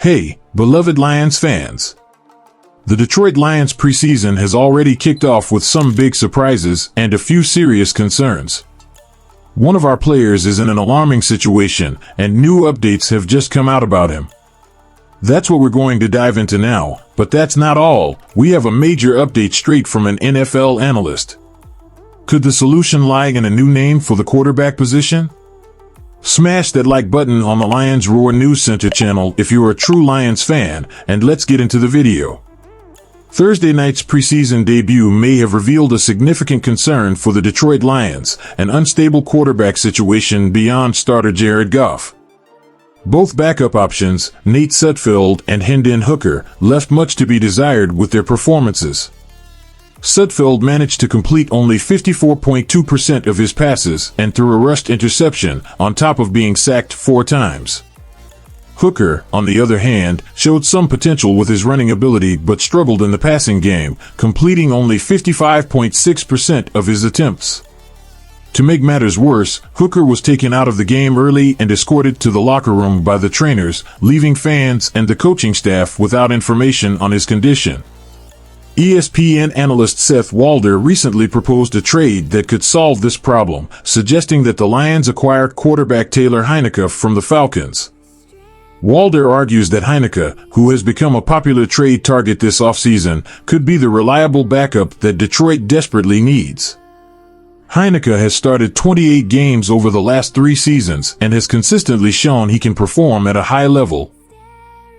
Hey, beloved Lions fans! The Detroit Lions preseason has already kicked off with some big surprises and a few serious concerns. One of our players is in an alarming situation, and new updates have just come out about him. That's what we're going to dive into now, but that's not all. We have a major update straight from an NFL analyst. Could the solution lie in a new name for the quarterback position? Smash that like button on the Lions Roar News Center channel if you're a true Lions fan, and let's get into the video. Thursday night's preseason debut may have revealed a significant concern for the Detroit Lions, an unstable quarterback situation beyond starter Jared Goff. Both backup options, Nate Sudfeld and Hendon Hooker, left much to be desired with their performances. Sudfeld managed to complete only 54.2% of his passes and threw a rushed interception, on top of being sacked 4 times. Hooker, on the other hand, showed some potential with his running ability but struggled in the passing game, completing only 55.6% of his attempts. To make matters worse, Hooker was taken out of the game early and escorted to the locker room by the trainers, leaving fans and the coaching staff without information on his condition. ESPN analyst Seth Walder recently proposed a trade that could solve this problem, suggesting that the Lions acquire quarterback Taylor Heinicke from the Falcons. Walder argues that Heinicke, who has become a popular trade target this offseason, could be the reliable backup that Detroit desperately needs. Heinicke has started 28 games over the last 3 seasons and has consistently shown he can perform at a high level.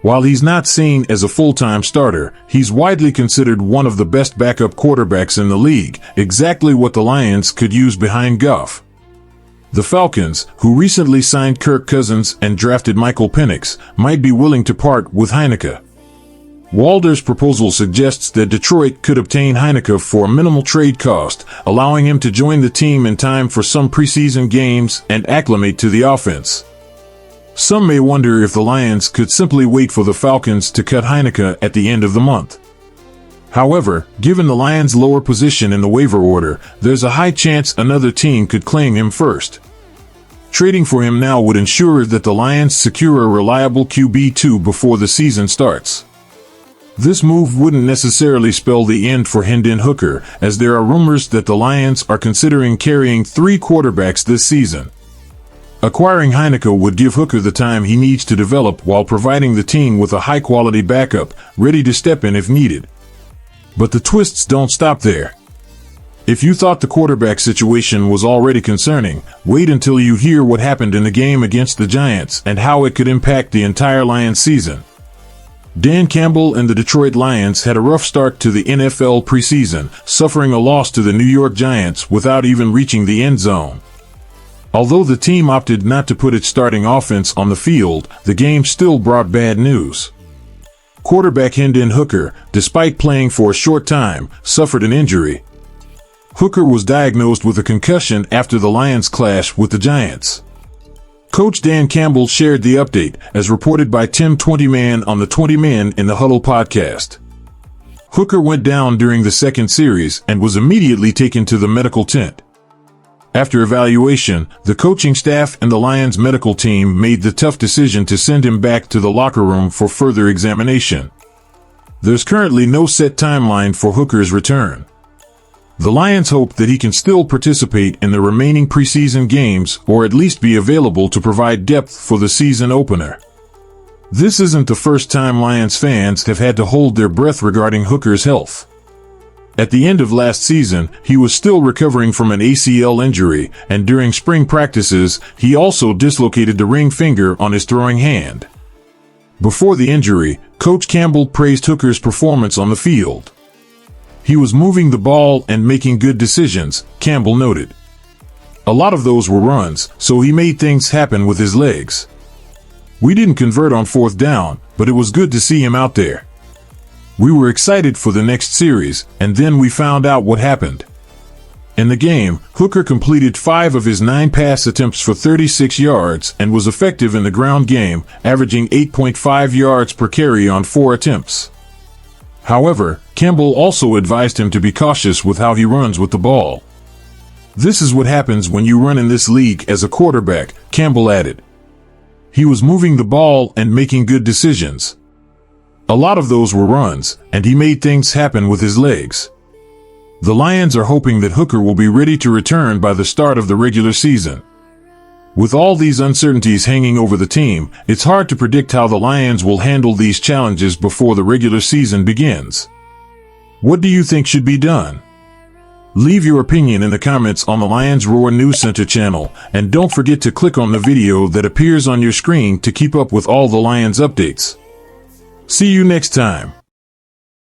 While he's not seen as a full-time starter, he's widely considered one of the best backup quarterbacks in the league, exactly what the Lions could use behind Goff. The Falcons, who recently signed Kirk Cousins and drafted Michael Penix, might be willing to part with Heinicke. Walder's proposal suggests that Detroit could obtain Heinicke for a minimal trade cost, allowing him to join the team in time for some preseason games and acclimate to the offense. Some may wonder if the Lions could simply wait for the Falcons to cut Heinicke at the end of the month. However, given the Lions' lower position in the waiver order, there's a high chance another team could claim him first. Trading for him now would ensure that the Lions secure a reliable QB2 before the season starts. This move wouldn't necessarily spell the end for Hendon Hooker, as there are rumors that the Lions are considering carrying 3 quarterbacks this season. Acquiring Heinicke would give Hooker the time he needs to develop while providing the team with a high-quality backup, ready to step in if needed. But the twists don't stop there. If you thought the quarterback situation was already concerning, wait until you hear what happened in the game against the Giants and how it could impact the entire Lions season. Dan Campbell and the Detroit Lions had a rough start to the NFL preseason, suffering a loss to the New York Giants without even reaching the end zone. Although the team opted not to put its starting offense on the field, the game still brought bad news. Quarterback Hendon Hooker, despite playing for a short time, suffered an injury. Hooker was diagnosed with a concussion after the Lions' clash with the Giants. Coach Dan Campbell shared the update, as reported by Tim 20Man on the 20 Men in the Huddle podcast. Hooker went down during the second series and was immediately taken to the medical tent. After evaluation, the coaching staff and the Lions medical team made the tough decision to send him back to the locker room for further examination. There's currently no set timeline for Hooker's return. The Lions hope that he can still participate in the remaining preseason games or at least be available to provide depth for the season opener. This isn't the first time Lions fans have had to hold their breath regarding Hooker's health. At the end of last season, he was still recovering from an ACL injury, and during spring practices, he also dislocated the ring finger on his throwing hand. Before the injury, Coach Campbell praised Hooker's performance on the field. He was moving the ball and making good decisions, Campbell noted. A lot of those were runs, so he made things happen with his legs. We didn't convert on 4th down, but it was good to see him out there. We were excited for the next series, and then we found out what happened. In the game, Hooker completed 5 of his 9 pass attempts for 36 yards and was effective in the ground game, averaging 8.5 yards per carry on 4 attempts. However, Campbell also advised him to be cautious with how he runs with the ball. This is what happens when you run in this league as a quarterback, Campbell added. He was moving the ball and making good decisions. A lot of those were runs, and he made things happen with his legs. The Lions are hoping that Hooker will be ready to return by the start of the regular season. With all these uncertainties hanging over the team, it's hard to predict how the Lions will handle these challenges before the regular season begins. What do you think should be done? Leave your opinion in the comments on the Lions Roar News Center channel, and don't forget to click on the video that appears on your screen to keep up with all the Lions updates. See you next time.